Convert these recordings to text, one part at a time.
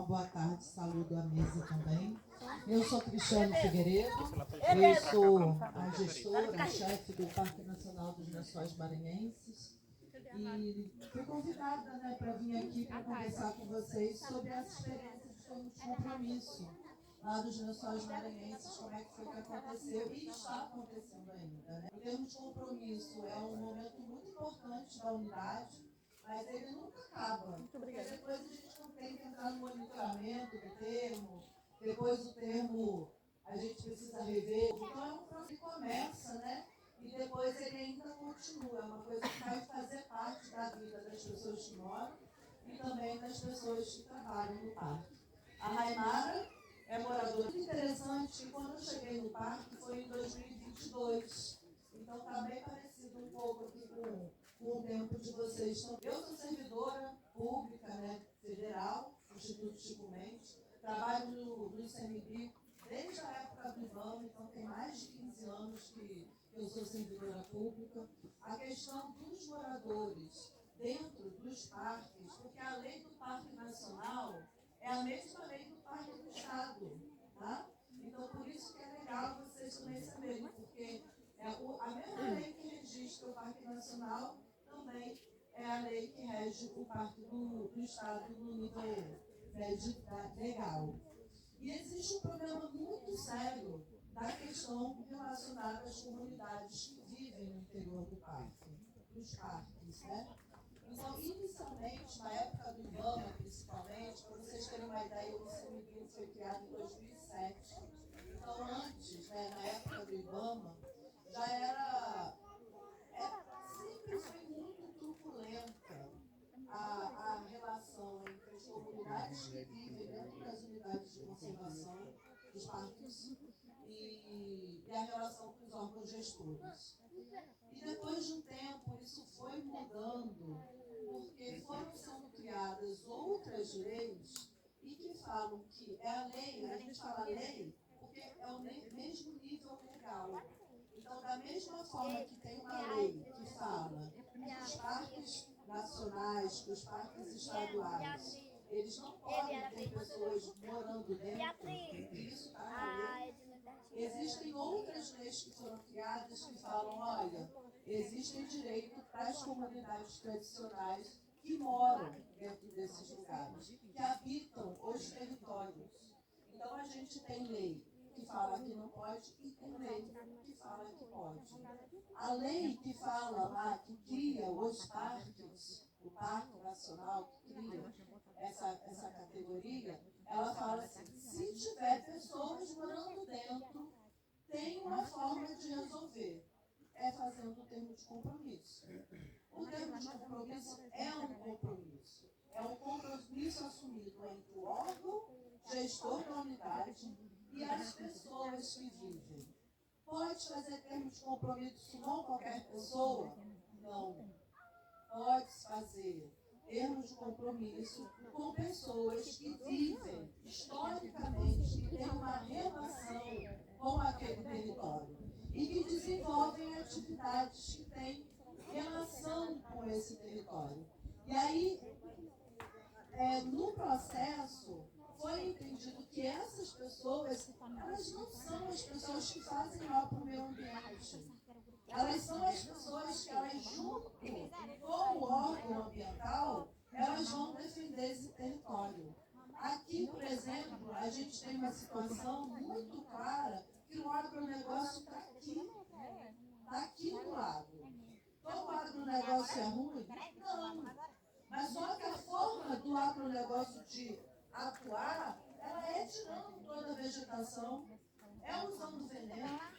boa tarde, saúdo a mesa também. Eu sou Cristiane Figueiredo, eu sou a gestora, a chefe do Parque Nacional dos Lençóis Maranhenses e fui convidada, né, para vir aqui para conversar com vocês sobre essa experiência de termos de compromisso lá dos Lençóis Maranhenses, como é que foi que aconteceu e está acontecendo ainda. Né? O termo de compromisso é um momento muito importante da unidade, mas ele nunca acaba, porque depois a gente não tem que entrar no monitoramento do termo, depois o termo a gente precisa rever, então é um processo que começa, né? E depois ele ainda continua, é uma coisa que vai fazer parte da vida das pessoas que moram e também das pessoas que trabalham no parque. A Raimara é moradora. Muito interessante que quando eu cheguei no parque foi em 2022, então está bem parecido um pouco aqui com o tempo de vocês. Então, eu sou servidora pública, né, federal, do Instituto Chico Mendes, trabalho no ICMBio desde a época do IBAMA, então tem mais de 15 anos que eu sou servidora pública. A questão dos moradores dentro dos parques, porque a lei do Parque Nacional é a mesma lei do Parque do Estado, tá? Então, por isso que é legal vocês também saberem, porque a mesma lei que registra o Parque Nacional também é a lei que rege o Parque do Estado no nível legal. E existe um problema muito sério da questão relacionada às comunidades que vivem no interior do parque, dos parques, né? Então, inicialmente, na época do IBAMA, principalmente, para vocês terem uma ideia, o ICMBio foi criado em 2007. Então, antes, né, na época do IBAMA, já sempre foi muito turbulenta a relação entre as comunidades que vivem dentro das unidades de conservação dos parques e a relação com os órgãos gestores. E depois de um tempo, isso foi mudando, porque foram sendo criadas outras leis e que falam que é a lei, a gente fala lei, porque é o mesmo nível legal. Então, da mesma forma que tem uma lei que fala que os parques nacionais, que os parques estaduais, eles não podem ter pessoas morando dentro, e isso está na lei. Existem outras leis que foram criadas que falam, olha, existe direito para as comunidades tradicionais que moram dentro desses lugares, que habitam os territórios. Então a gente tem lei que fala que não pode e tem lei que fala que pode. A lei que fala lá, que cria os parques, o Parque Nacional que cria essa categoria, ela fala assim, se tiver pessoas morando dentro, tem uma forma de resolver, é fazendo o termo de compromisso. O termo de compromisso é um compromisso assumido entre o órgão gestor da unidade e as pessoas que vivem. Pode fazer termo de compromisso com qualquer pessoa? Não. Pode fazer termos de compromisso com pessoas que vivem historicamente, que têm uma relação com aquele território e que desenvolvem atividades que têm relação com esse território. E aí, no processo, foi entendido que essas pessoas, elas não são as pessoas que fazem mal para o meio ambiente. Elas são as pessoas que, elas, junto com o órgão ambiental, elas vão defender esse território. Aqui, por exemplo, a gente tem uma situação muito clara que o agronegócio está aqui do lado. Então, o agronegócio é ruim? Não. Mas só que a forma do agronegócio de atuar, ela é tirando toda a vegetação, é usando veneno.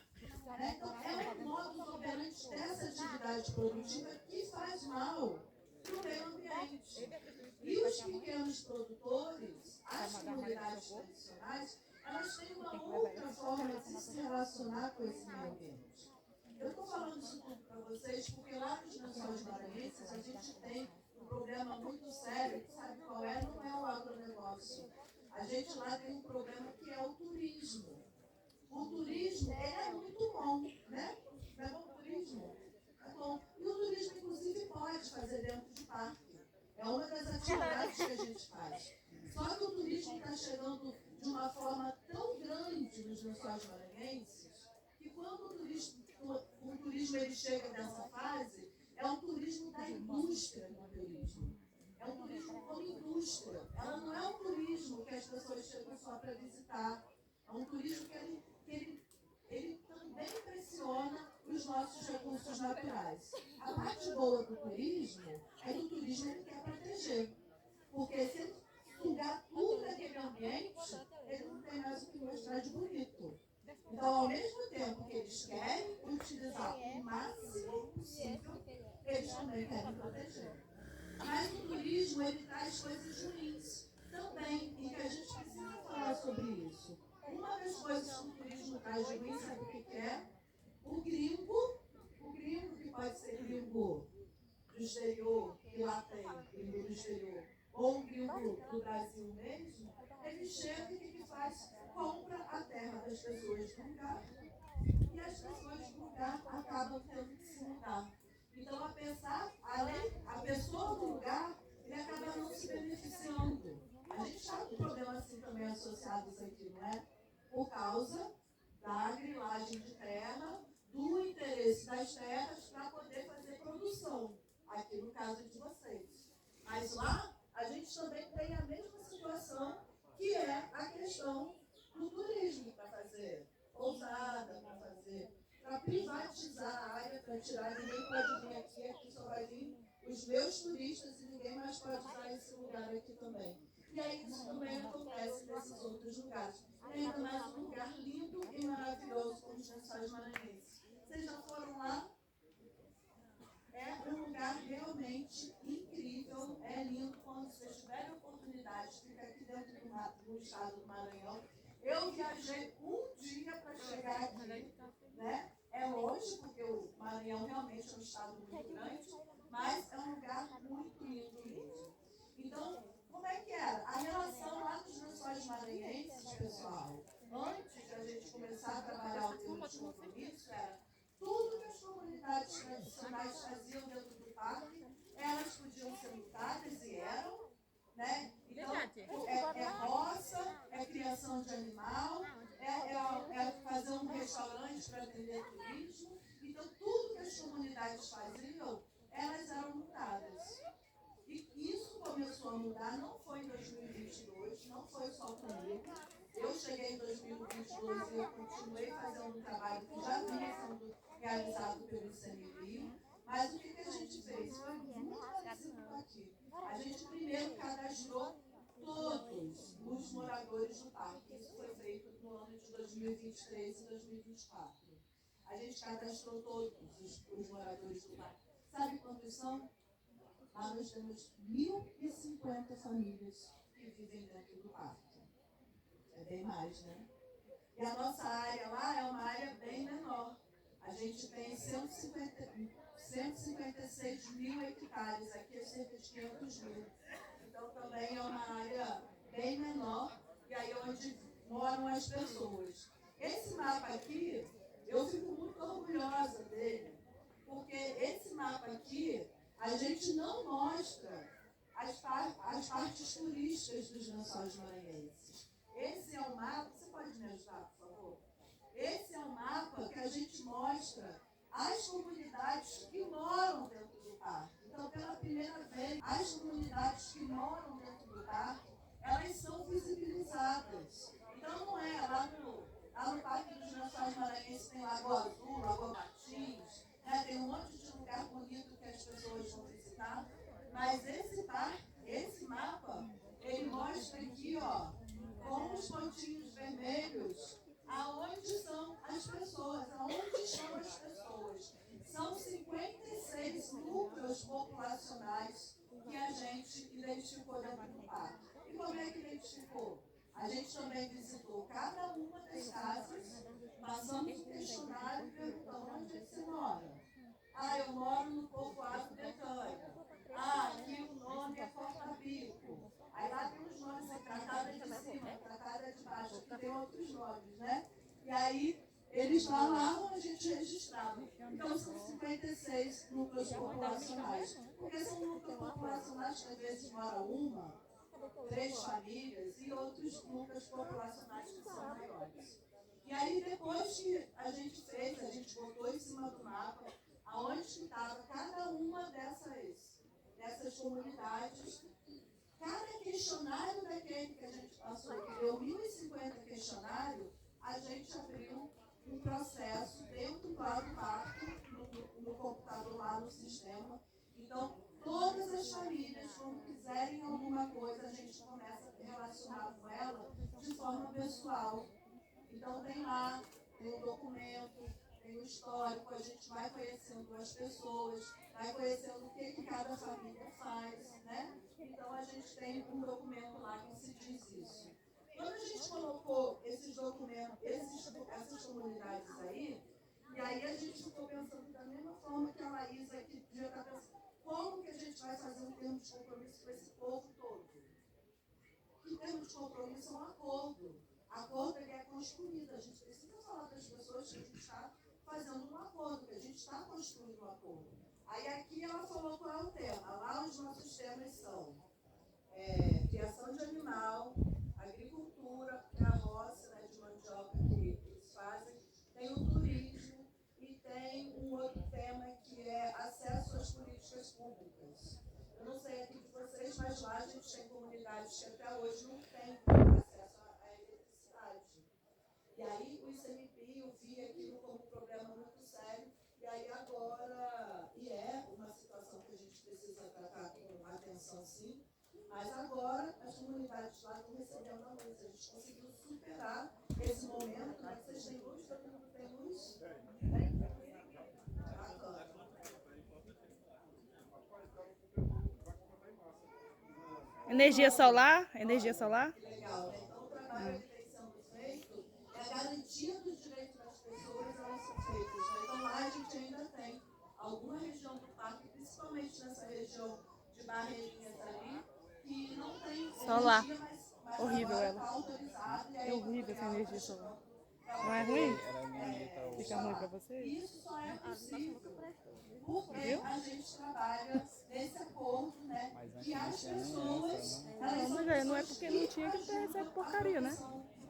Então, é um modus operandi dessa atividade produtiva que faz mal para o meio ambiente. E os pequenos produtores, as comunidades tradicionais, elas têm uma outra forma de se relacionar com esse meio ambiente. Eu estou falando isso tudo para vocês porque lá nos Lençóis Maranhenses a gente tem um problema muito sério, que sabe qual é? Não é o agronegócio. A gente lá tem um problema que é o turismo. O turismo, ele é muito bom, né? Não é bom o turismo? É bom. E o turismo, inclusive, pode fazer dentro de parque. É uma das atividades que a gente faz. Só que o turismo está chegando de uma forma tão grande nos Lençóis Maranhenses que quando o turismo ele chega nessa fase, é um turismo da indústria do turismo. É um turismo como indústria. Ela não é um turismo que as pessoas chegam só para visitar. É um turismo que ele também pressiona os nossos recursos naturais. A parte boa do turismo é que o turismo ele quer proteger. Porque se ele sugar tudo daquele ambiente, ele não tem mais o que mostrar de bonito. Então, ao mesmo tempo que eles querem utilizar o máximo possível, eles também querem proteger. Mas o turismo, ele traz coisas ruins também, e que a gente precisa falar sobre isso. Uma das coisas que o turismo traz de ruim, sabe o que é? O gringo que pode ser gringo do exterior, que lá tem gringo do exterior, ou um gringo do Brasil mesmo, ele chega e o que faz? Compra a terra das pessoas do lugar, e as pessoas do lugar acabam tendo que se mudar. Então, a pessoa do lugar, ele acaba não se beneficiando. A gente está com um problema assim também associado a isso aqui, não é? Por causa da grilagem de terra, do interesse das terras para poder fazer produção, aqui no caso de vocês. Mas lá, a gente também tem a mesma situação, que é a questão do turismo para fazer pousada, para privatizar a área, para tirar, ninguém pode vir aqui só vai vir os meus turistas e ninguém mais pode usar esse lugar aqui também. E aí isso também acontece nesses outros lugares. E ainda mais um lugar lindo e maravilhoso como os Lençóis Maranhenses. Vocês já foram lá? É um lugar realmente incrível, é lindo. Quando vocês tiverem oportunidade, fica aqui dentro do estado do Maranhão. Eu viajei um dia para chegar aqui, né? É longe, porque o Maranhão realmente é um estado muito grande, mas é um lugar muito lindo mesmo. Então, como é que era? A relação lá dos Lençóis Maranhenses, pessoal, antes da gente começar a trabalhar o termo de compromisso, era tudo que as comunidades tradicionais faziam dentro do parque, elas podiam ser multadas e eram, né? Então, é roça, é criação de animal, é fazer um restaurante para atender turismo. Então, tudo que as comunidades faziam, elas eram multadas. E isso começou a mudar, não foi em 2022, não foi só comigo. Eu cheguei em 2022 e eu continuei fazendo um trabalho que já vinha sendo realizado pelo ICMBio, mas o que a gente fez? Foi muito parecido com aqui. A gente primeiro cadastrou todos os moradores do parque. Isso foi feito no ano de 2023 e 2024. A gente cadastrou todos os moradores do parque. Sabe quantos são? Lá nós temos 1.050 famílias que vivem dentro do parque. É bem mais, né? E a nossa área lá é uma área bem menor. A gente tem 156 mil hectares, aqui é cerca de 500 mil. Então também é uma área bem menor, e aí é onde moram as pessoas. Esse mapa aqui, eu fico muito orgulhosa dele, porque esse mapa aqui, a gente não mostra as partes turísticas dos Lençóis Maranhenses. Esse é um mapa, você pode me ajudar, por favor? Esse é um mapa que a gente mostra as comunidades que moram dentro do parque. Então, pela primeira vez, as comunidades que moram dentro do parque, elas são visibilizadas. Então, não é lá no Parque dos Lençóis Maranhenses tem Lagoa Azul, Lagoa Martins, né? Tem um monte de lugar bonito que as pessoas vão visitar. Mas esse mapa, ele mostra aqui, ó, com os pontinhos vermelhos, aonde são as pessoas, aonde estão as pessoas. São 56 núcleos populacionais que a gente identificou dentro do parque. E como é que identificou? A gente também visitou cada uma das casas, passamos o questionário perguntando onde você mora. Ah, eu moro no povoado Betânia. Ah, aqui o nome é Porta-Bico. Aí lá tem os nomes, Tratada de Cima, Tratada de Baixo, aqui tem outros nomes, né? E aí eles falavam, a gente registrava. Então, são 56 núcleos populacionais. Porque são núcleos populacionais que às vezes moram uma, 3 famílias e outros núcleos populacionais que são maiores. E aí, depois que a gente fez, a gente botou em cima do mapa aonde estava cada uma dessas comunidades. Cada questionário daquele que a gente passou, que deu 1.050 questionários, a gente abriu um processo dentro lá do parque, no computador, lá no sistema. Então, todas as famílias, quando quiserem alguma coisa, a gente começa a relacionar com ela de forma pessoal. Então, tem lá, tem um documento, tem um histórico, a gente vai conhecendo as pessoas, vai conhecendo o que cada família faz, né? Então, a gente tem um documento lá que se diz isso. Quando a gente colocou esses documentos, essas comunidades aí, e aí a gente ficou pensando da mesma forma que a Laís aqui já está pensando, como que a gente vai fazer um termo de compromisso com esse povo todo? Que termo de compromisso é um acordo. Acordo ele é construído. A gente precisa falar para as pessoas que a gente está fazendo um acordo, que a gente está construindo um acordo. Aí aqui ela falou qual é o tema. Lá os nossos temas são criação de animal, agricultura, a roça, né, de mandioca que eles fazem, tem o turismo e tem um outro tema que é acesso às políticas públicas. Eu não sei aqui de vocês, mas lá a gente tem comunidades que até hoje não têm acesso à eletricidade. E aí o ICMPI, eu vi aquilo como um problema muito sério, e aí agora, e é uma situação que a gente precisa tratar com atenção sim, mas agora as comunidades lá estão recebendo a luz. A gente conseguiu superar esse momento, né? Vocês têm luz? Todo mundo tem luz? Bacana. Energia solar? Energia solar? Que legal, né? Então o trabalho que vem sendo feito é a garantia dos direitos das pessoas, elas são feitas. Né? Então lá a gente ainda tem alguma região do parque, principalmente nessa região de Barreirinhas ali, que não tem Solar. energia, mas Horrível agora ela. está autorizado. É horrível essa energia solar. Não é ruim? Fica ruim pra você? Isso só é possível porque a gente trabalha nesse acordo, né? Que as pessoas, elas são Não é porque não tinha que ter essa porcaria, né?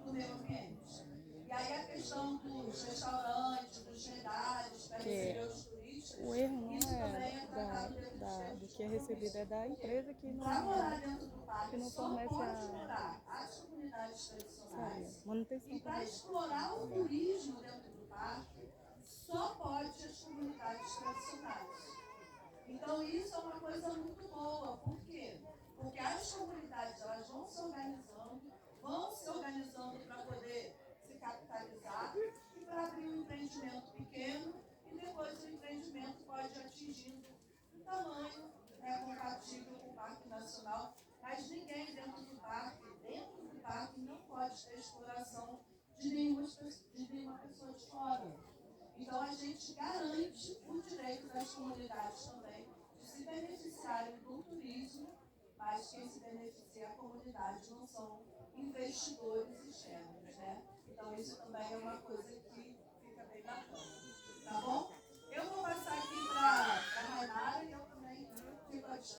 do meio ambiente. E aí a questão dos restaurantes, dos redares, para receber os turistas, O erro não isso também é é tratado dentro do que é recebido, é da empresa que para morar não, dentro do parque, que não só fornece pode morar as comunidades tradicionais. manutenção. E para explorar o turismo dentro do parque, só pode as comunidades tradicionais. Então isso é uma coisa muito boa. Por quê? Porque as comunidades elas vão se organizando para poder se capitalizar e para abrir um empreendimento pequeno e depois o empreendimento pode ir atingindo um tamanho compatível com o Parque Nacional. Mas ninguém dentro do parque não pode ter exploração de nenhuma pessoa de fora. Então a gente garante o direito das comunidades também de se beneficiarem do turismo, mas quem se beneficia é a comunidade, não são investidores externos, né? Então isso também é uma coisa que fica bem bacana, tá bom?